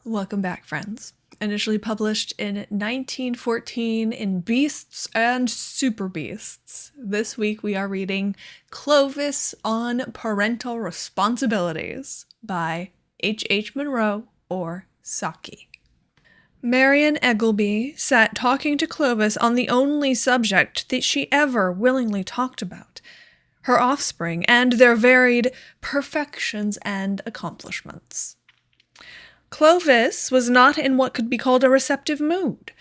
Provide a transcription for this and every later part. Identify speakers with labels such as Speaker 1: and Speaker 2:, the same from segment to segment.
Speaker 1: Welcome back, friends. Initially published in 1914 in Beasts and Super Beasts. This week we are reading Clovis on Parental Responsibilities by H. Munro or Saki. Marian Eggleby sat talking to Clovis on the only subject that she ever willingly talked about, her offspring and their varied perfections and accomplishments. Clovis was not in what could be called a receptive mood.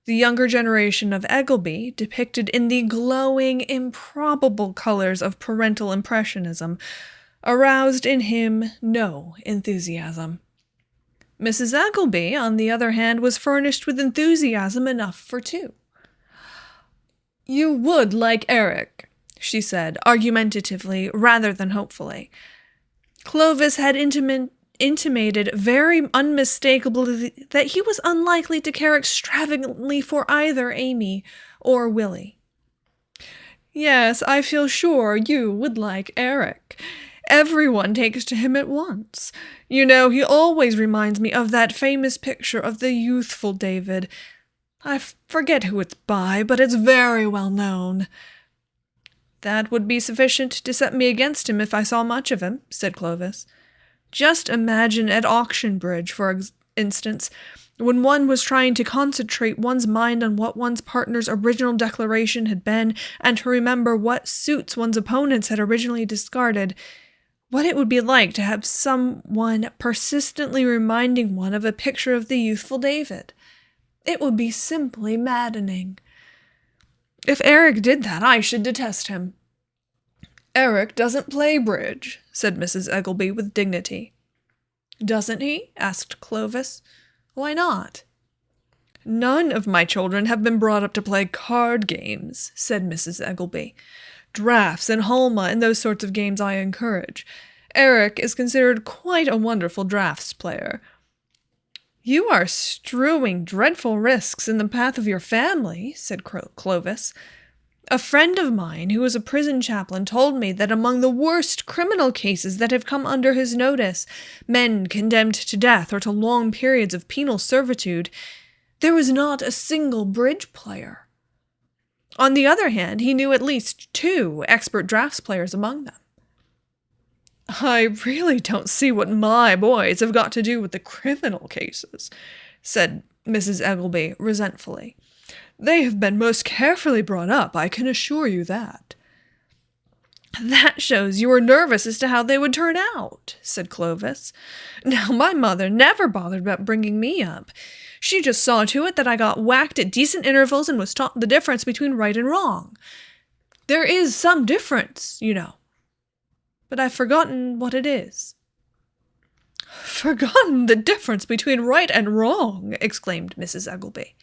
Speaker 1: The younger generation of Eggleby, depicted in the glowing, improbable colors of parental impressionism, aroused in him no enthusiasm. Mrs. Eggleby, on the other hand, was furnished with enthusiasm enough for two. "You would like Eric," she said, argumentatively rather than hopefully. Clovis had intimated very unmistakably that he was unlikely to care extravagantly for either Amy or Willie. "Yes, I feel sure you would like Eric. Everyone takes to him at once. You know, he always reminds me of that famous picture of the youthful David. I forget who it's by, but it's very well known." "That would be sufficient to set me against him if I saw much of him," said Clovis. "Just imagine at auction bridge, for instance, when one was trying to concentrate one's mind on what one's partner's original declaration had been, and to remember what suits one's opponents had originally discarded, what it would be like to have someone persistently reminding one of a picture of the youthful David. It would be simply maddening. If Eric did that, I should detest him." "Eric doesn't play bridge," said Mrs. Eggleby with dignity. "Doesn't he?" asked Clovis. "Why not?" "None of my children have been brought up to play card games," said Mrs. Eggleby. "Draughts and Halma and those sorts of games I encourage. Eric is considered quite a wonderful draughts player." "You are strewing dreadful risks in the path of your family," said Clovis. "A friend of mine who was a prison chaplain told me that among the worst criminal cases that have come under his notice, men condemned to death or to long periods of penal servitude, there was not a single bridge player. On the other hand, he knew at least 2 expert draughts players among them." "I really don't see what my boys have got to do with the criminal cases," said Mrs. Eggleby resentfully. "They have been most carefully brought up, I can assure you that." "That shows you were nervous as to how they would turn out," said Clovis. "Now, my mother never bothered about bringing me up. She just saw to it that I got whacked at decent intervals and was taught the difference between right and wrong. There is some difference, you know. But I've forgotten what it is." "Forgotten the difference between right and wrong!" exclaimed Mrs. Eggleby.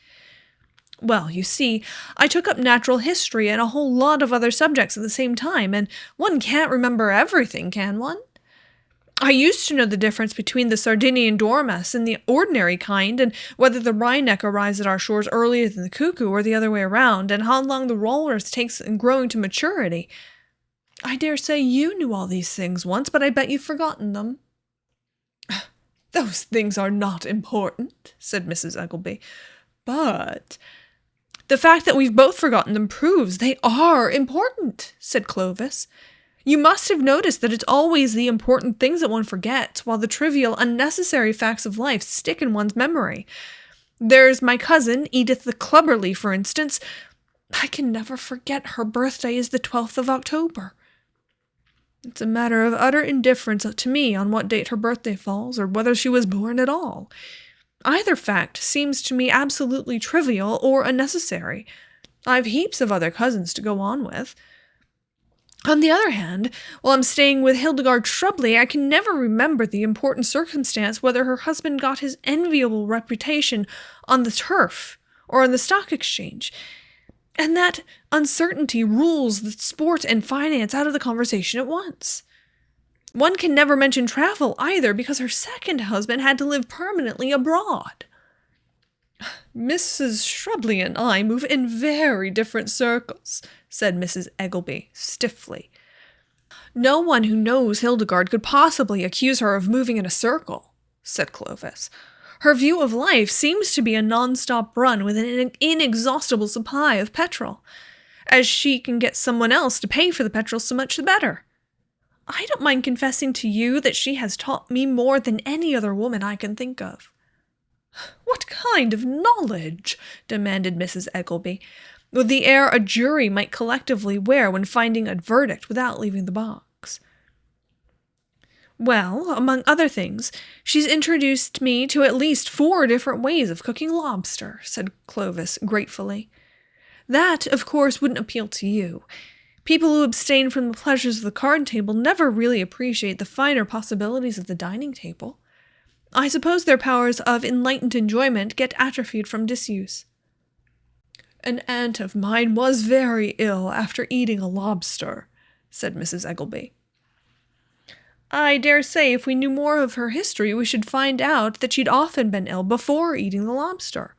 Speaker 1: "Well, you see, I took up natural history and a whole lot of other subjects at the same time, and one can't remember everything, can one? I used to know the difference between the Sardinian dormouse and the ordinary kind, and whether the wryneck arrives at our shores earlier than the cuckoo or the other way around, and how long the walrus takes in growing to maturity. I dare say you knew all these things once, but I bet you've forgotten them." "Those things are not important," said Mrs. Eggleby. "But the fact that we've both forgotten them proves they are important," said Clovis. "You must have noticed that it's always the important things that one forgets, while the trivial, unnecessary facts of life stick in one's memory. There's my cousin, Edith the Clubberly, for instance. I can never forget her birthday is the 12th of October. It's a matter of utter indifference to me on what date her birthday falls, or whether she was born at all. Either fact seems to me absolutely trivial or unnecessary. I've heaps of other cousins to go on with. On the other hand, while I'm staying with Hildegard Shrubley, I can never remember the important circumstance whether her husband got his enviable reputation on the turf or on the stock exchange. And that uncertainty rules the sport and finance out of the conversation at once. One can never mention travel either, because her second husband had to live permanently abroad." "Mrs. Shrubley and I move in very different circles," said Mrs. Eggleby stiffly. "No one who knows Hildegard could possibly accuse her of moving in a circle," said Clovis. Her view of life seems to be a non-stop run with an inexhaustible supply of petrol. As she can get someone else to pay for the petrol, so much the better. I don't mind confessing to you that she has taught me more than any other woman I can think of." "What kind of knowledge?" demanded Mrs. Eggelby, with the air a jury might collectively wear when finding a verdict without leaving the box. "Well, among other things, she's introduced me to at least 4 different ways of cooking lobster," said Clovis gratefully. "That, of course, wouldn't appeal to you. People who abstain from the pleasures of the card table never really appreciate the finer possibilities of the dining table. I suppose their powers of enlightened enjoyment get atrophied from disuse." "An aunt of mine was very ill after eating a lobster," said Mrs. Eggelby. "I dare say if we knew more of her history, we should find out that she'd often been ill before eating the lobster.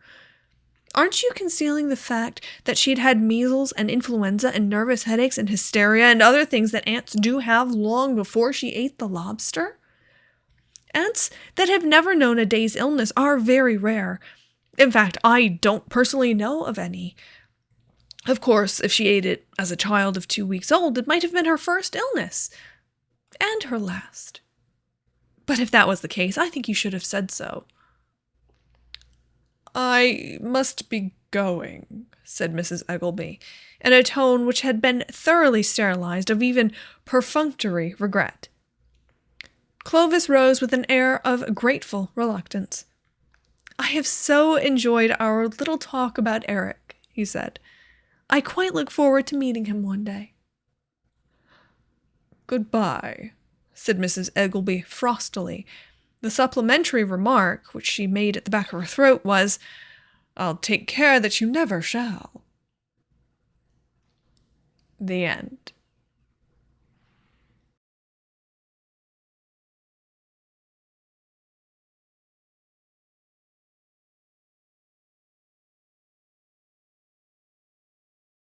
Speaker 1: Aren't you concealing the fact that she'd had measles and influenza and nervous headaches and hysteria and other things that aunts do have long before she ate the lobster? Aunts that have never known a day's illness are very rare. In fact, I don't personally know of any. Of course, if she ate it as a child of 2 weeks old, it might have been her first illness. And her last. But if that was the case, I think you should have said so." "I must be going," said Mrs. Eggelby, in a tone which had been thoroughly sterilized of even perfunctory regret. Clovis rose with an air of grateful reluctance. "I have so enjoyed our little talk about Eric," he said. "I quite look forward to meeting him one day." "Goodbye," said Mrs. Eggelby frostily. The supplementary remark, which she made at the back of her throat, was, "I'll take care that you never shall." The end.